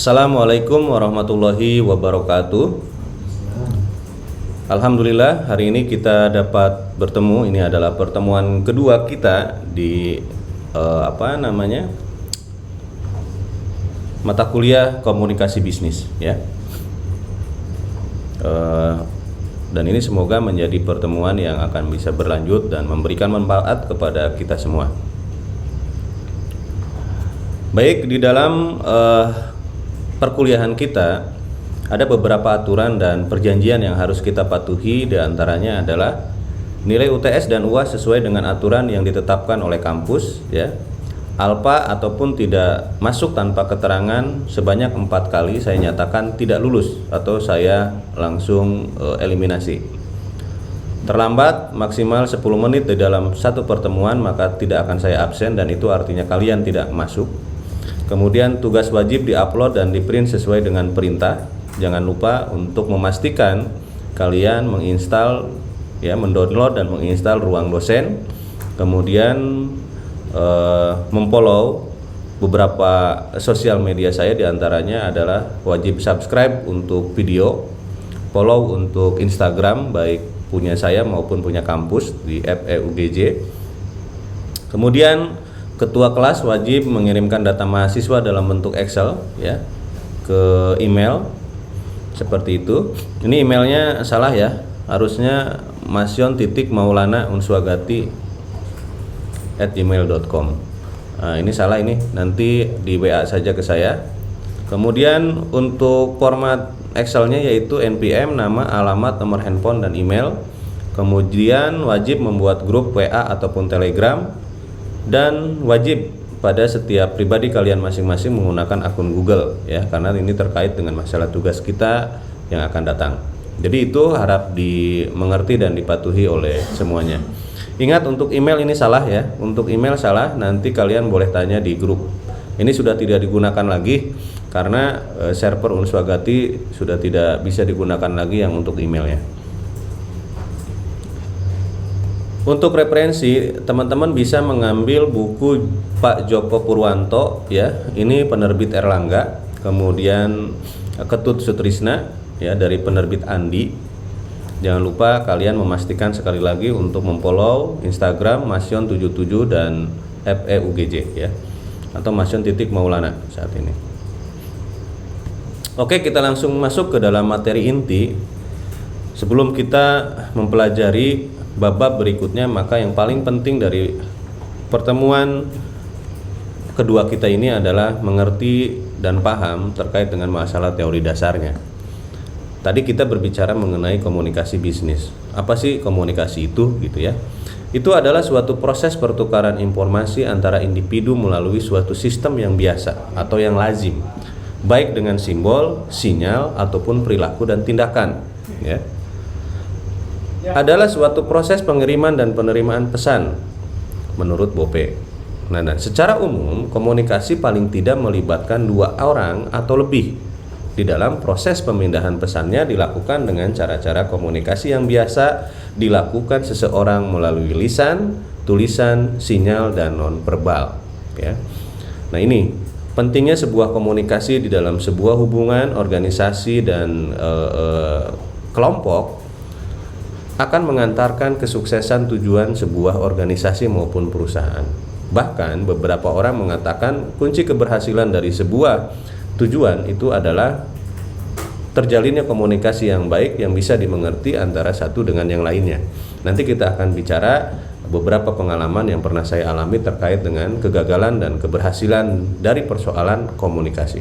Assalamualaikum warahmatullahi wabarakatuh. Alhamdulillah hari ini kita dapat bertemu. Ini adalah pertemuan kedua kita di mata kuliah komunikasi bisnis ya. Dan ini semoga menjadi pertemuan yang akan bisa berlanjut dan memberikan manfaat kepada kita semua. Baik, di dalam perkuliahan kita ada beberapa aturan dan perjanjian yang harus kita patuhi. Di antaranya adalah nilai UTS dan UAS sesuai dengan aturan yang ditetapkan oleh kampus ya. Alpa ataupun tidak masuk tanpa keterangan sebanyak 4 kali saya nyatakan tidak lulus atau saya langsung eliminasi. Terlambat maksimal 10 menit di dalam satu pertemuan maka tidak akan saya absen, dan itu artinya kalian tidak masuk. Kemudian tugas wajib diupload dan diprint sesuai dengan perintah. Jangan lupa untuk memastikan kalian mendownload dan menginstal Ruang Dosen. Kemudian memfollow beberapa sosial media saya, diantaranya adalah wajib subscribe untuk video, follow untuk Instagram baik punya saya maupun punya kampus di @eugj. Kemudian ketua kelas wajib mengirimkan data mahasiswa dalam bentuk Excel ya ke email seperti itu. Ini emailnya salah ya, harusnya masyon.maulana@gmail.com. Nah, ini salah, ini nanti di WA saja ke saya. Kemudian untuk format Excelnya yaitu NPM, nama, alamat, nomor handphone, dan email. Kemudian wajib membuat grup WA ataupun Telegram. Dan wajib pada setiap pribadi kalian masing-masing menggunakan akun Google ya, karena ini terkait dengan masalah tugas kita yang akan datang. Jadi itu harap dimengerti dan dipatuhi oleh semuanya. Ingat, untuk email ini salah ya, untuk email salah, nanti kalian boleh tanya di grup. Ini sudah tidak digunakan lagi karena server Unswagati sudah tidak bisa digunakan lagi yang untuk emailnya. Untuk referensi, teman-teman bisa mengambil buku Pak Joko Purwanto ya, ini penerbit Erlangga. Kemudian Ketut Sutrisna ya dari penerbit Andi. Jangan lupa kalian memastikan sekali lagi untuk memfollow Instagram masyon77 dan @eugj ya, atau masyon.maulana saat ini. Oke, kita langsung masuk ke dalam materi inti. Sebelum kita mempelajari bab-bab berikutnya, maka yang paling penting dari pertemuan kedua kita ini adalah mengerti dan paham terkait dengan masalah teori dasarnya. Tadi kita berbicara mengenai komunikasi bisnis. Apa sih komunikasi itu gitu ya? Itu adalah suatu proses pertukaran informasi antara individu melalui suatu sistem yang biasa atau yang lazim, baik dengan simbol, sinyal, ataupun perilaku dan tindakan ya. Adalah suatu proses pengiriman dan penerimaan pesan menurut Bope. Nah, secara umum komunikasi paling tidak melibatkan 2 orang atau lebih. Di dalam proses pemindahan pesannya dilakukan dengan cara-cara komunikasi yang biasa dilakukan seseorang melalui lisan, tulisan, sinyal, dan non-verbal ya. Nah, ini pentingnya sebuah komunikasi di dalam sebuah hubungan, organisasi, dan kelompok akan mengantarkan kesuksesan tujuan sebuah organisasi maupun perusahaan. Bahkan beberapa orang mengatakan kunci keberhasilan dari sebuah tujuan itu adalah terjalinnya komunikasi yang baik yang bisa dimengerti antara satu dengan yang lainnya. Nanti kita akan bicara beberapa pengalaman yang pernah saya alami terkait dengan kegagalan dan keberhasilan dari persoalan komunikasi.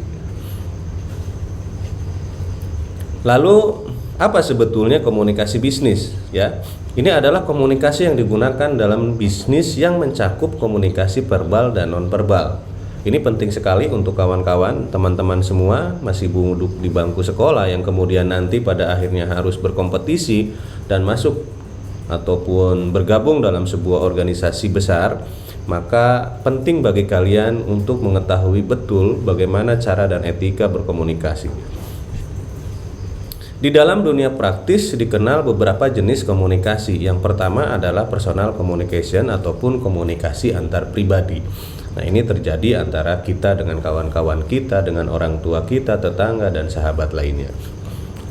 Lalu apa sebetulnya komunikasi bisnis ya? Ini adalah komunikasi yang digunakan dalam bisnis yang mencakup komunikasi verbal dan non-verbal. Ini penting sekali untuk kawan-kawan, teman-teman semua masih duduk di bangku sekolah yang kemudian nanti pada akhirnya harus berkompetisi dan masuk ataupun bergabung dalam sebuah organisasi besar. Maka penting bagi kalian untuk mengetahui betul bagaimana cara dan etika berkomunikasi. Di dalam dunia praktis dikenal beberapa jenis komunikasi. Yang pertama adalah personal communication ataupun komunikasi antar pribadi. Nah, ini terjadi antara kita dengan kawan-kawan kita, dengan orang tua kita, tetangga, dan sahabat lainnya.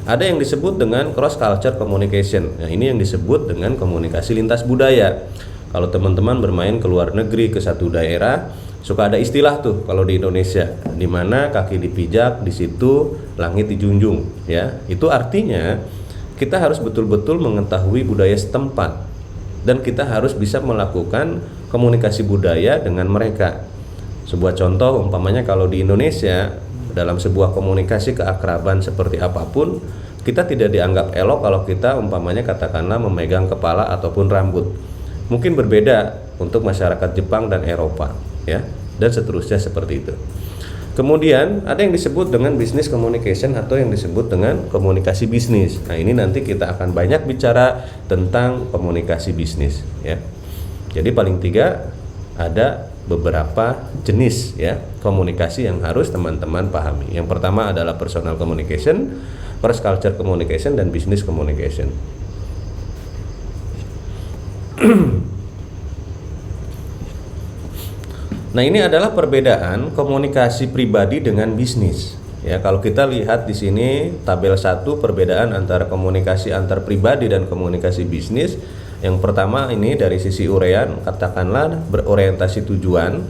Ada yang disebut dengan cross culture communication. Nah, ini yang disebut dengan komunikasi lintas budaya. Kalau teman-teman bermain ke luar negeri, ke satu daerah, suka ada istilah tuh kalau di Indonesia, di mana kaki dipijak, di situ langit dijunjung, ya. Itu artinya kita harus betul-betul mengetahui budaya setempat dan kita harus bisa melakukan komunikasi budaya dengan mereka. Sebuah contoh umpamanya kalau di Indonesia dalam sebuah komunikasi keakraban seperti apapun, kita tidak dianggap elok kalau kita umpamanya katakanlah memegang kepala ataupun rambut. Mungkin berbeda untuk masyarakat Jepang dan Eropa, ya, dan seterusnya seperti itu. Kemudian ada yang disebut dengan business communication atau yang disebut dengan komunikasi bisnis. Nah, ini nanti kita akan banyak bicara tentang komunikasi bisnis, ya. Jadi paling tidak ada beberapa jenis, ya, komunikasi yang harus teman-teman pahami. Yang pertama adalah personal communication, cross culture communication, dan business communication. Nah, ini adalah perbedaan komunikasi pribadi dengan bisnis. Ya, kalau kita lihat di sini tabel 1 perbedaan antara komunikasi antar pribadi dan komunikasi bisnis. Yang pertama ini dari sisi uraian, katakanlah berorientasi tujuan.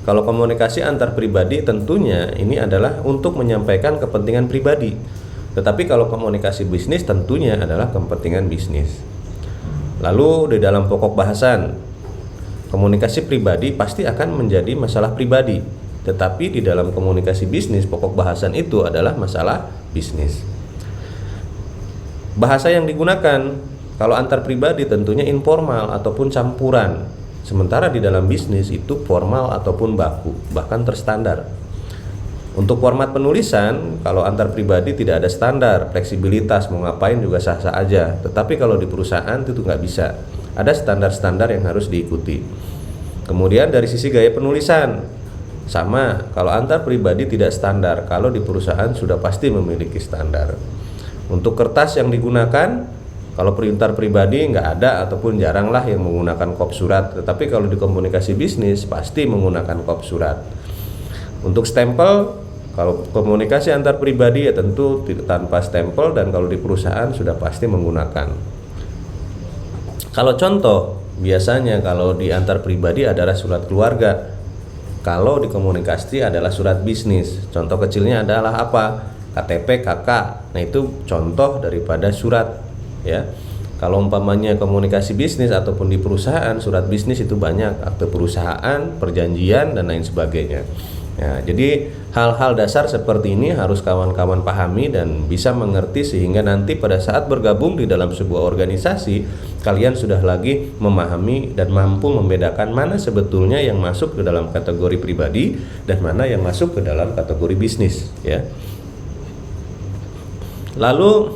Kalau komunikasi antar pribadi tentunya ini adalah untuk menyampaikan kepentingan pribadi. Tetapi kalau komunikasi bisnis tentunya adalah kepentingan bisnis. Lalu di dalam pokok bahasan, komunikasi pribadi pasti akan menjadi masalah pribadi. Tetapi di dalam komunikasi bisnis, pokok bahasan itu adalah masalah bisnis. Bahasa yang digunakan kalau antar pribadi tentunya informal ataupun campuran. Sementara di dalam bisnis itu formal ataupun baku, bahkan terstandar. Untuk format penulisan, kalau antar pribadi tidak ada standar, fleksibilitas, mau ngapain juga sah-sah aja. Tetapi kalau di perusahaan itu nggak bisa. Ada standar-standar yang harus diikuti. Kemudian dari sisi gaya penulisan, sama, kalau antar pribadi tidak standar, kalau di perusahaan sudah pasti memiliki standar. Untuk kertas yang digunakan, kalau antar pribadi nggak ada ataupun jaranglah yang menggunakan kop surat. Tetapi kalau di komunikasi bisnis pasti menggunakan kop surat. Untuk stempel, kalau komunikasi antar pribadi ya tentu tanpa stempel, dan kalau di perusahaan sudah pasti menggunakan. Kalau contoh, biasanya kalau di antar pribadi adalah surat keluarga. Kalau di komunikasi adalah surat bisnis. Contoh kecilnya adalah apa? KTP, KK. Nah, itu contoh daripada surat, ya. Kalau umpamanya komunikasi bisnis ataupun di perusahaan, surat bisnis itu banyak, akte perusahaan, perjanjian, dan lain sebagainya. Ya, jadi hal-hal dasar seperti ini harus kawan-kawan pahami dan bisa mengerti, sehingga nanti pada saat bergabung di dalam sebuah organisasi, kalian sudah lagi memahami dan mampu membedakan mana sebetulnya yang masuk ke dalam kategori pribadi dan mana yang masuk ke dalam kategori bisnis, ya. Lalu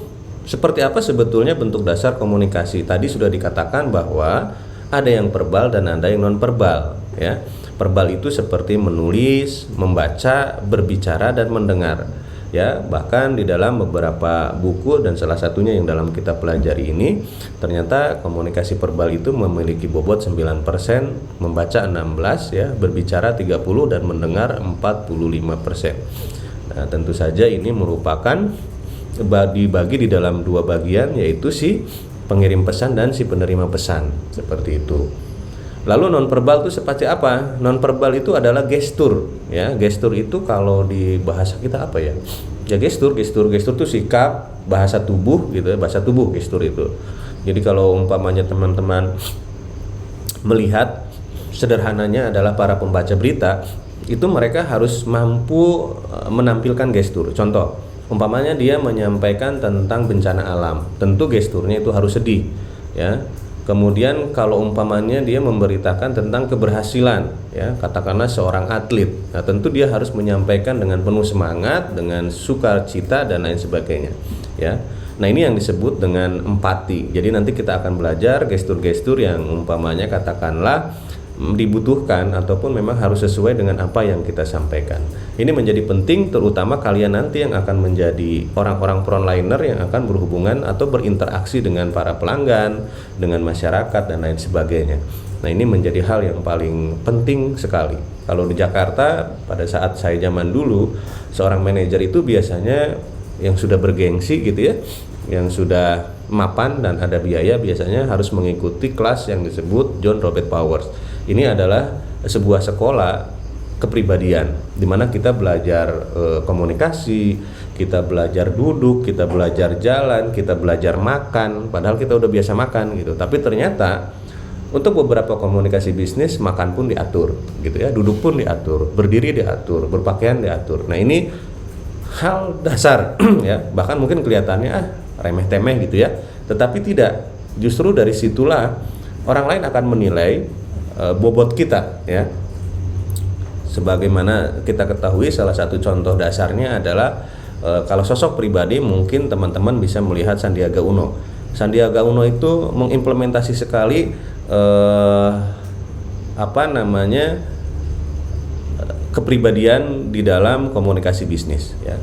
seperti apa sebetulnya bentuk dasar komunikasi? Tadi sudah dikatakan bahwa ada yang verbal dan ada yang non verbal, ya. Verbal itu seperti menulis, membaca, berbicara, dan mendengar, ya. Bahkan di dalam beberapa buku dan salah satunya yang dalam kita pelajari ini, ternyata komunikasi verbal itu memiliki bobot 9%, membaca 16, ya, berbicara 30, dan mendengar 45%. Nah, tentu saja ini merupakan dibagi di dalam dua bagian, yaitu si pengirim pesan dan si penerima pesan, seperti itu. Lalu nonverbal itu seperti apa? Nonverbal itu adalah gestur, ya. Gestur itu kalau di bahasa kita apa ya? Ya gestur itu sikap, bahasa tubuh gitu ya, bahasa tubuh gestur itu. Jadi kalau umpamanya teman-teman melihat, sederhananya adalah para pembaca berita itu mereka harus mampu menampilkan gestur. Contoh, umpamanya dia menyampaikan tentang bencana alam, tentu gesturnya itu harus sedih, ya. Kemudian kalau umpamanya dia memberitakan tentang keberhasilan, ya, katakanlah seorang atlet, nah tentu dia harus menyampaikan dengan penuh semangat, dengan sukacita, dan lain sebagainya, ya. Nah, ini yang disebut dengan empati. Jadi nanti kita akan belajar gestur-gestur yang umpamanya katakanlah dibutuhkan ataupun memang harus sesuai dengan apa yang kita sampaikan. Ini menjadi penting terutama kalian nanti yang akan menjadi orang-orang frontliner yang akan berhubungan atau berinteraksi dengan para pelanggan, dengan masyarakat, dan lain sebagainya. Nah, ini menjadi hal yang paling penting sekali. Kalau di Jakarta pada saat saya zaman dulu, seorang manajer itu biasanya yang sudah bergengsi gitu ya, yang sudah mapan dan ada biaya, biasanya harus mengikuti kelas yang disebut John Robert Powers. Ini adalah sebuah sekolah kepribadian di mana kita belajar komunikasi, kita belajar duduk, kita belajar jalan, kita belajar makan, padahal kita udah biasa makan gitu. Tapi ternyata untuk beberapa komunikasi bisnis, makan pun diatur gitu ya, duduk pun diatur, berdiri diatur, berpakaian diatur. Nah, ini hal dasar ya, bahkan mungkin kelihatannya remeh-temeh gitu ya, tetapi tidak. Justru dari situlah orang lain akan menilai bobot kita ya. Sebagaimana kita ketahui, salah satu contoh dasarnya adalah kalau sosok pribadi mungkin teman-teman bisa melihat Sandiaga Uno. Sandiaga Uno itu mengimplementasi sekali kepribadian di dalam komunikasi bisnis ya.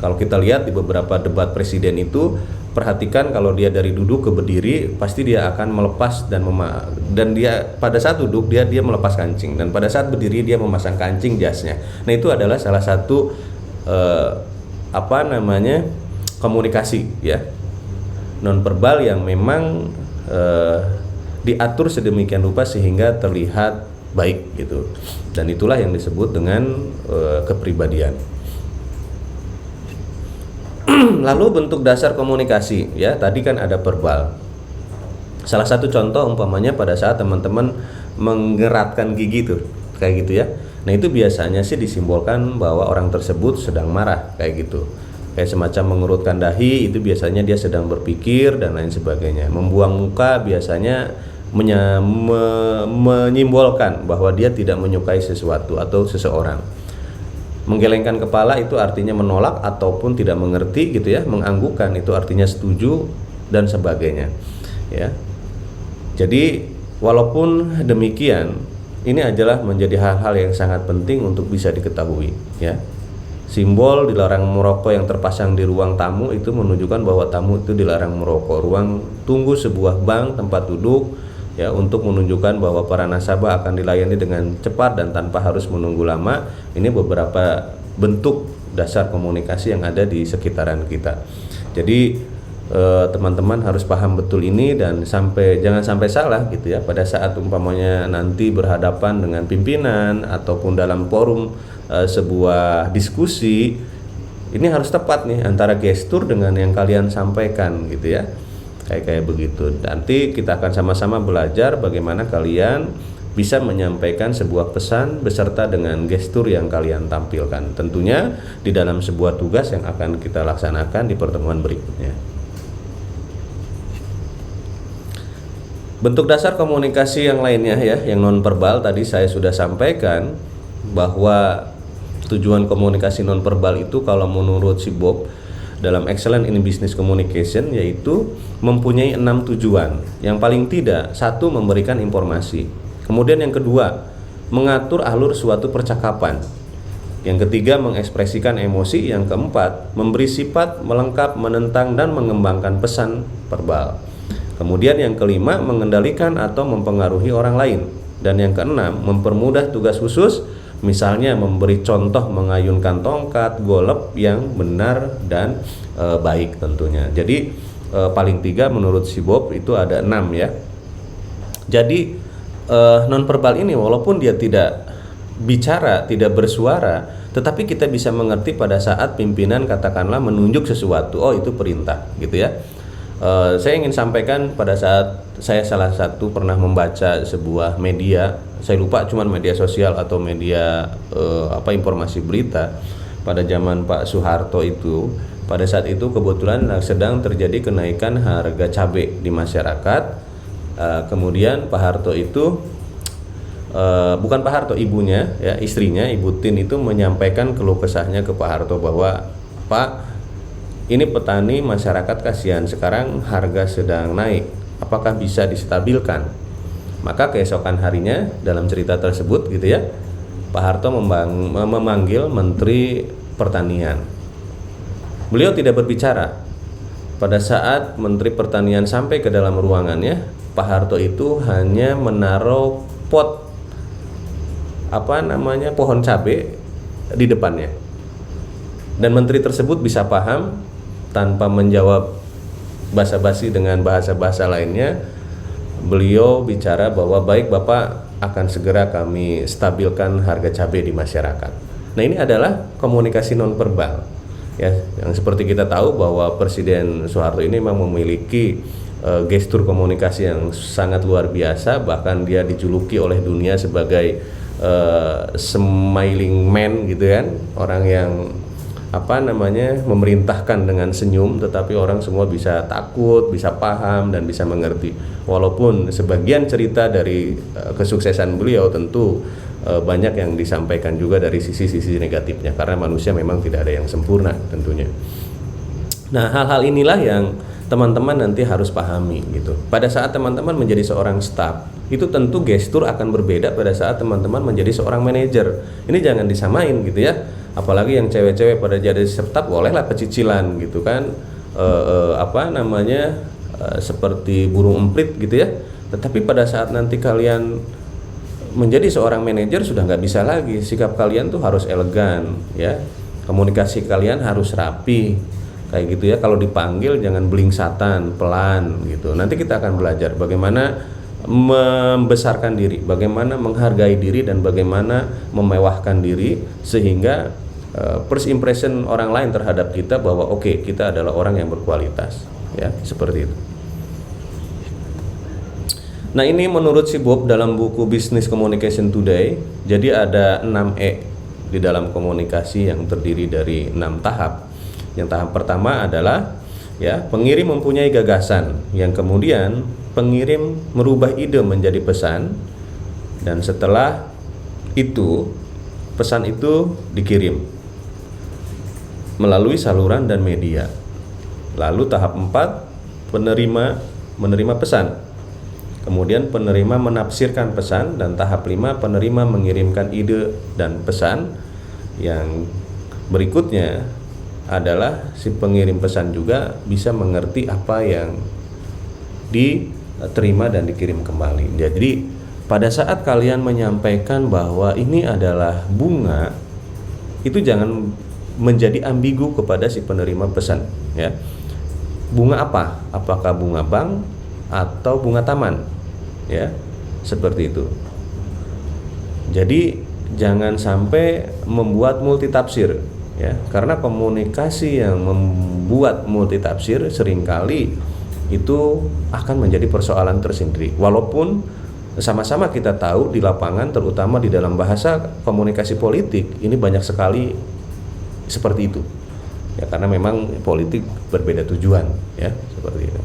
Kalau kita lihat di beberapa debat presiden itu, perhatikan kalau dia dari duduk ke berdiri pasti dia akan melepas dan dia pada saat duduk dia melepas kancing, dan pada saat berdiri dia memasang kancing jasnya. Nah, itu adalah salah satu komunikasi ya nonverbal yang memang diatur sedemikian rupa sehingga terlihat baik gitu, dan itulah yang disebut dengan kepribadian. Lalu bentuk dasar komunikasi ya, tadi kan ada verbal. Salah satu contoh umpamanya pada saat teman-teman mengeratkan gigi tuh kayak gitu ya. Nah, itu biasanya sih disimbolkan bahwa orang tersebut sedang marah kayak gitu. Kayak semacam mengerutkan dahi, itu biasanya dia sedang berpikir dan lain sebagainya. Membuang muka biasanya menyimbolkan bahwa dia tidak menyukai sesuatu atau seseorang. Menggelengkan kepala itu artinya menolak ataupun tidak mengerti gitu ya. Menganggukkan itu artinya setuju dan sebagainya ya. Jadi walaupun demikian, ini adalah menjadi hal-hal yang sangat penting untuk bisa diketahui ya. Simbol dilarang merokok yang terpasang di ruang tamu itu menunjukkan bahwa tamu itu dilarang merokok. Ruang tunggu sebuah bank tempat duduk ya, untuk menunjukkan bahwa para nasabah akan dilayani dengan cepat dan tanpa harus menunggu lama. Ini beberapa bentuk dasar komunikasi yang ada di sekitaran kita. Jadi teman-teman harus paham betul ini dan jangan sampai salah gitu ya pada saat umpamanya nanti berhadapan dengan pimpinan ataupun dalam forum sebuah diskusi. Ini harus tepat nih antara gestur dengan yang kalian sampaikan gitu ya. Kayak begitu. Nanti kita akan sama-sama belajar bagaimana kalian bisa menyampaikan sebuah pesan beserta dengan gestur yang kalian tampilkan. Tentunya di dalam sebuah tugas yang akan kita laksanakan di pertemuan berikutnya. Bentuk dasar komunikasi yang lainnya ya, yang nonverbal tadi saya sudah sampaikan bahwa tujuan komunikasi nonverbal itu kalau menurut si Bob dalam Excellent in Business Communication yaitu mempunyai 6 tujuan. Yang paling tidak, 1, memberikan informasi. Kemudian yang kedua, mengatur alur suatu percakapan. Yang ketiga, mengekspresikan emosi. Yang keempat, memberi sifat, melengkap, menentang dan mengembangkan pesan verbal. Kemudian yang kelima, mengendalikan atau mempengaruhi orang lain. Dan yang keenam, mempermudah tugas khusus. Misalnya memberi contoh mengayunkan tongkat, golep yang benar dan baik tentunya. Jadi paling 3 menurut si Bob itu ada 6 ya. Jadi nonverbal ini walaupun dia tidak bicara, tidak bersuara, tetapi kita bisa mengerti pada saat pimpinan katakanlah menunjuk sesuatu, oh itu perintah gitu ya. Saya ingin sampaikan pada saat saya salah satu pernah membaca sebuah media, saya lupa cuman media sosial atau media informasi berita pada zaman Pak Soeharto itu. Pada saat itu kebetulan sedang terjadi kenaikan harga cabai di masyarakat. Kemudian Pak Harto itu bukan Pak Harto, ibunya ya, istrinya Ibu Tin itu menyampaikan keluh kesahnya ke Pak Harto bahwa Pak, ini petani masyarakat kasihan, sekarang harga sedang naik, apakah bisa distabilkan? Maka keesokan harinya dalam cerita tersebut gitu ya, Pak Harto memanggil Menteri Pertanian. Beliau tidak berbicara. pada saat Menteri Pertanian sampai ke dalam ruangannya, Pak Harto itu hanya menaruh pot pohon cabai di depannya. Dan menteri tersebut bisa paham tanpa menjawab basa-basi dengan bahasa-bahasa lainnya. Beliau bicara bahwa baik Bapak, akan segera kami stabilkan harga cabai di masyarakat. Nah, ini adalah komunikasi nonverbal. Ya, yang seperti kita tahu bahwa Presiden Soeharto ini memang memiliki gestur komunikasi yang sangat luar biasa, bahkan dia dijuluki oleh dunia sebagai smiling man gitu kan, orang yang memerintahkan dengan senyum, tetapi orang semua bisa takut, bisa paham dan bisa mengerti. Walaupun sebagian cerita dari kesuksesan beliau tentu banyak yang disampaikan juga dari sisi-sisi negatifnya, karena manusia memang tidak ada yang sempurna tentunya. Nah, hal-hal inilah yang teman-teman nanti harus pahami gitu. Pada saat teman-teman menjadi seorang staff, itu tentu gestur akan berbeda pada saat teman-teman menjadi seorang manajer. Ini jangan disamain gitu ya. Apalagi yang cewek-cewek pada jadi staff bolehlah pecicilan gitu kan. Seperti burung emprit gitu ya. Tetapi pada saat nanti kalian menjadi seorang manajer sudah nggak bisa lagi. Sikap kalian tuh harus elegan ya. Komunikasi kalian harus rapi. Kayak gitu ya, kalau dipanggil jangan belingsatan, pelan gitu. Nanti kita akan belajar bagaimana membesarkan diri, bagaimana menghargai diri, dan bagaimana memewahkan diri sehingga first impression orang lain terhadap kita bahwa oke, kita adalah orang yang berkualitas ya, seperti itu. Nah, ini menurut si Bob dalam buku Business Communication Today. Jadi ada 6E di dalam komunikasi yang terdiri dari 6 tahap. Yang tahap pertama adalah ya, pengirim mempunyai gagasan, yang kemudian pengirim merubah ide menjadi pesan, dan setelah itu pesan itu dikirim melalui saluran dan media. Lalu tahap 4, penerima menerima pesan. Kemudian penerima menafsirkan pesan, dan tahap 5, penerima mengirimkan ide dan pesan. Yang berikutnya adalah si pengirim pesan juga bisa mengerti apa yang diterima dan dikirim kembali. Jadi pada saat kalian menyampaikan bahwa ini adalah bunga, itu jangan menjadi ambigu kepada si penerima pesan ya. Bunga apa? Apakah bunga bank atau bunga taman? Ya, seperti itu. Jadi jangan sampai membuat multitafsir ya, karena komunikasi yang membuat multitafsir seringkali itu akan menjadi persoalan tersendiri. Walaupun sama-sama kita tahu di lapangan, terutama di dalam bahasa komunikasi politik, ini banyak sekali seperti itu ya, karena memang politik berbeda tujuan ya, seperti itu.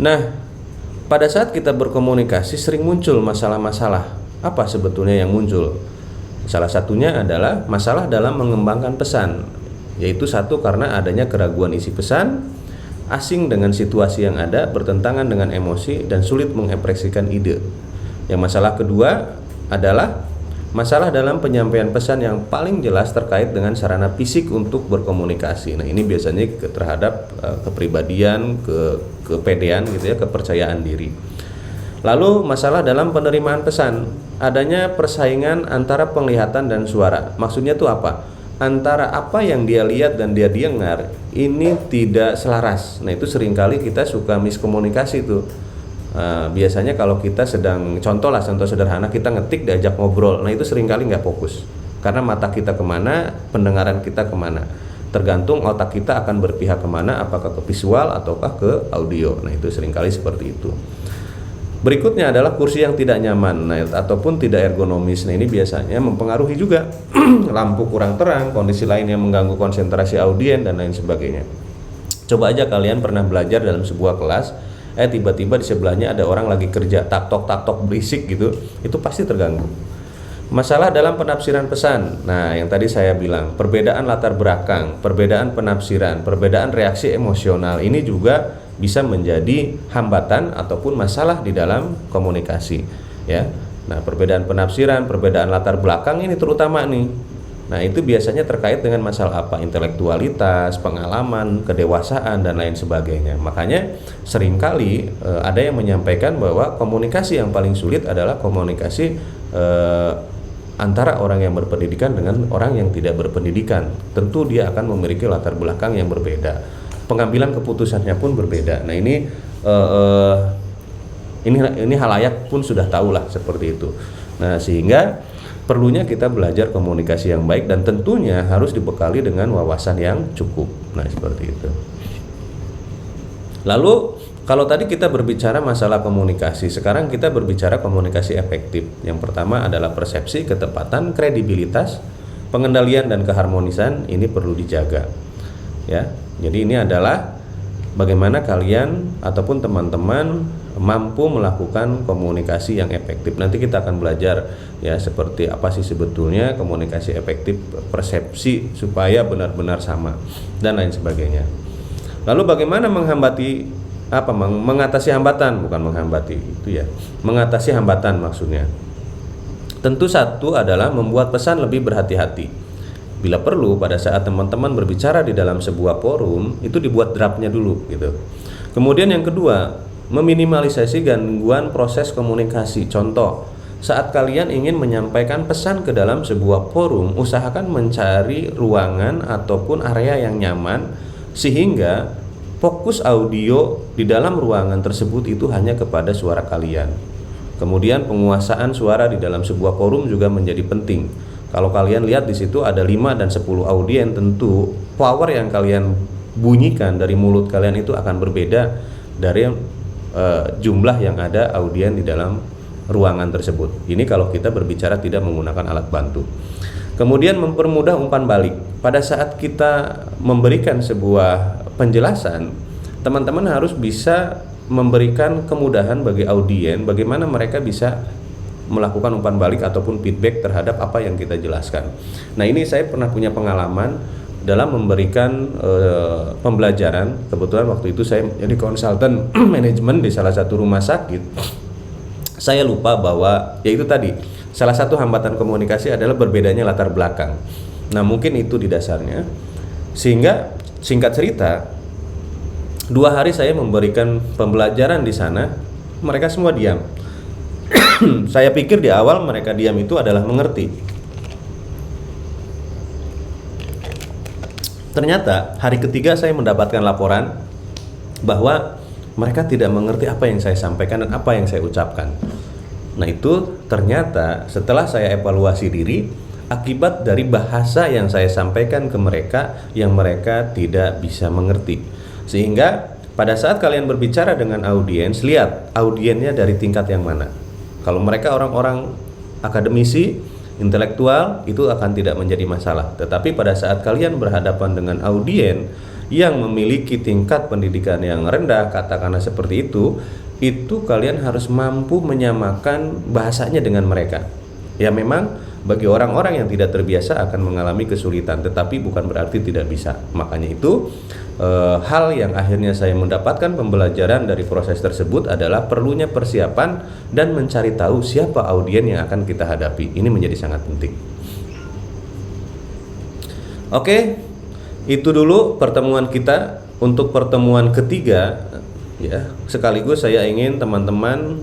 Nah, pada saat kita berkomunikasi sering muncul masalah-masalah. Apa sebetulnya yang muncul? Salah satunya adalah masalah dalam mengembangkan pesan, yaitu satu, karena adanya keraguan isi pesan, asing dengan situasi yang ada, bertentangan dengan emosi, dan sulit mengekspresikan ide. Yang masalah kedua adalah masalah dalam penyampaian pesan yang paling jelas terkait dengan sarana fisik untuk berkomunikasi. Nah, ini biasanya terhadap kepribadian, kepedean gitu ya, kepercayaan diri. Lalu masalah dalam penerimaan pesan, adanya persaingan antara penglihatan dan suara. Maksudnya itu apa? Antara apa yang dia lihat dan dia dengar ini tidak selaras. Nah, itu seringkali kita suka miskomunikasi tuh. Biasanya kalau kita sedang, contoh sederhana, kita ngetik diajak ngobrol. Nah, itu seringkali nggak fokus, karena mata kita kemana, pendengaran kita kemana. Tergantung otak kita akan berpihak kemana, apakah ke visual ataukah ke audio. Nah, itu seringkali seperti itu. Berikutnya adalah kursi yang tidak nyaman, ataupun tidak ergonomis. Nah, ini biasanya mempengaruhi juga. Lampu kurang terang, kondisi lain yang mengganggu konsentrasi audien, dan lain sebagainya. Coba aja kalian pernah belajar dalam sebuah kelas, tiba-tiba di sebelahnya ada orang lagi kerja, tak-tok berisik gitu, itu pasti terganggu. Masalah dalam penafsiran pesan. Nah, yang tadi saya bilang, perbedaan latar belakang, perbedaan penafsiran, perbedaan reaksi emosional, ini juga bisa menjadi hambatan ataupun masalah di dalam komunikasi ya. Nah, perbedaan penafsiran, perbedaan latar belakang ini terutama nih. Nah, itu biasanya terkait dengan masalah apa? Intelektualitas, pengalaman, kedewasaan, dan lain sebagainya. Makanya seringkali ada yang menyampaikan bahwa komunikasi yang paling sulit adalah komunikasi antara orang yang berpendidikan dengan orang yang tidak berpendidikan. Tentu dia akan memiliki latar belakang yang berbeda. Pengambilan keputusannya pun berbeda. Nah, ini halayak pun sudah tahulah seperti itu. Nah, sehingga perlunya kita belajar komunikasi yang baik dan tentunya harus dibekali dengan wawasan yang cukup. Nah, seperti itu. Lalu kalau tadi kita berbicara masalah komunikasi, sekarang kita berbicara komunikasi efektif. Yang pertama adalah persepsi, ketepatan, kredibilitas, pengendalian dan keharmonisan ini perlu dijaga. Ya. Jadi ini adalah bagaimana kalian ataupun teman-teman mampu melakukan komunikasi yang efektif. Nanti kita akan belajar ya seperti apa sih sebetulnya komunikasi efektif, persepsi supaya benar-benar sama dan lain sebagainya. Lalu bagaimana mengatasi hambatan, bukan menghambati itu ya. Mengatasi hambatan maksudnya. Tentu satu adalah membuat pesan lebih berhati-hati. Bila perlu pada saat teman-teman berbicara di dalam sebuah forum itu dibuat draftnya dulu gitu. Kemudian yang kedua, meminimalisasi gangguan proses komunikasi. Contoh, saat kalian ingin menyampaikan pesan ke dalam sebuah forum, usahakan mencari ruangan ataupun area yang nyaman sehingga fokus audio di dalam ruangan tersebut itu hanya kepada suara kalian. Kemudian penguasaan suara di dalam sebuah forum juga menjadi penting. Kalau kalian lihat di situ ada 5 dan 10 audien, tentu power yang kalian bunyikan dari mulut kalian itu akan berbeda dari jumlah yang ada audien di dalam ruangan tersebut. Ini kalau kita berbicara tidak menggunakan alat bantu. Kemudian mempermudah umpan balik. Pada saat kita memberikan sebuah penjelasan, teman-teman harus bisa memberikan kemudahan bagi audien bagaimana mereka bisa melakukan umpan balik ataupun feedback terhadap apa yang kita jelaskan. Nah, ini saya pernah punya pengalaman dalam memberikan pembelajaran. Kebetulan waktu itu saya jadi konsultan manajemen di salah satu rumah sakit. Saya lupa bahwa yaitu tadi salah satu hambatan komunikasi adalah berbedanya latar belakang. Nah, mungkin itu di dasarnya. Sehingga singkat cerita, 2 hari saya memberikan pembelajaran di sana, mereka semua diam. Saya pikir di awal mereka diam itu adalah mengerti. Ternyata hari ketiga saya mendapatkan laporan bahwa mereka tidak mengerti apa yang saya sampaikan dan apa yang saya ucapkan. Nah, itu ternyata setelah saya evaluasi diri akibat dari bahasa yang saya sampaikan ke mereka yang mereka tidak bisa mengerti. Sehingga pada saat kalian berbicara dengan audiens, lihat audiennya dari tingkat yang mana. Kalau mereka orang-orang akademisi, intelektual, itu akan tidak menjadi masalah. Tetapi pada saat kalian berhadapan dengan audien yang memiliki tingkat pendidikan yang rendah, katakanlah seperti itu kalian harus mampu menyamakan bahasanya dengan mereka. Ya, memang bagi orang-orang yang tidak terbiasa akan mengalami kesulitan, tetapi bukan berarti tidak bisa. Makanya itu hal yang akhirnya saya mendapatkan pembelajaran dari proses tersebut adalah perlunya persiapan dan mencari tahu siapa audien yang akan kita hadapi. Ini menjadi sangat penting. Oke, itu dulu pertemuan kita. Untuk pertemuan ketiga ya, sekaligus saya ingin teman-teman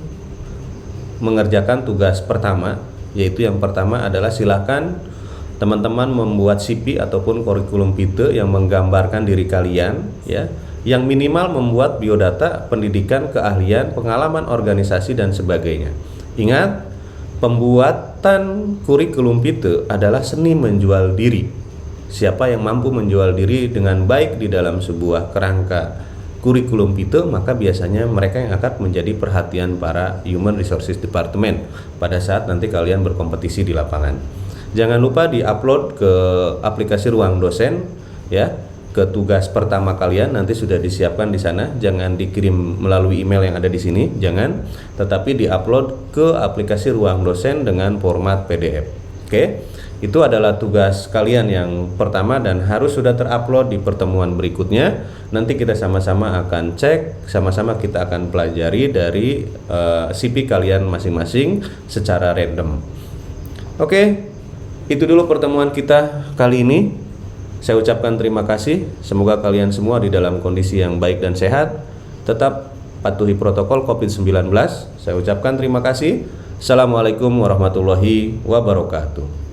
mengerjakan tugas pertama, yaitu yang pertama adalah silakan teman-teman membuat CV ataupun kurikulum vitae yang menggambarkan diri kalian ya, yang minimal membuat biodata, pendidikan, keahlian, pengalaman organisasi dan sebagainya. Ingat, pembuatan kurikulum vitae adalah seni menjual diri. Siapa yang mampu menjual diri dengan baik di dalam sebuah kerangka kurikulum vitae, maka biasanya mereka yang akan menjadi perhatian para Human Resources Department pada saat nanti kalian berkompetisi di lapangan. Jangan lupa di-upload ke aplikasi Ruang Dosen ya, ke tugas pertama kalian nanti sudah disiapkan di sana. Jangan dikirim melalui email yang ada di sini, jangan, tetapi di-upload ke aplikasi Ruang Dosen dengan format PDF. Oke. Itu adalah tugas kalian yang pertama dan harus sudah terupload di pertemuan berikutnya. Nanti kita sama-sama akan cek, sama-sama kita akan pelajari dari CV kalian masing-masing secara random. Oke. Itu dulu pertemuan kita kali ini. Saya ucapkan terima kasih. Semoga kalian semua di dalam kondisi yang baik dan sehat. Tetap patuhi protokol COVID-19. Saya ucapkan terima kasih. Assalamualaikum warahmatullahi wabarakatuh.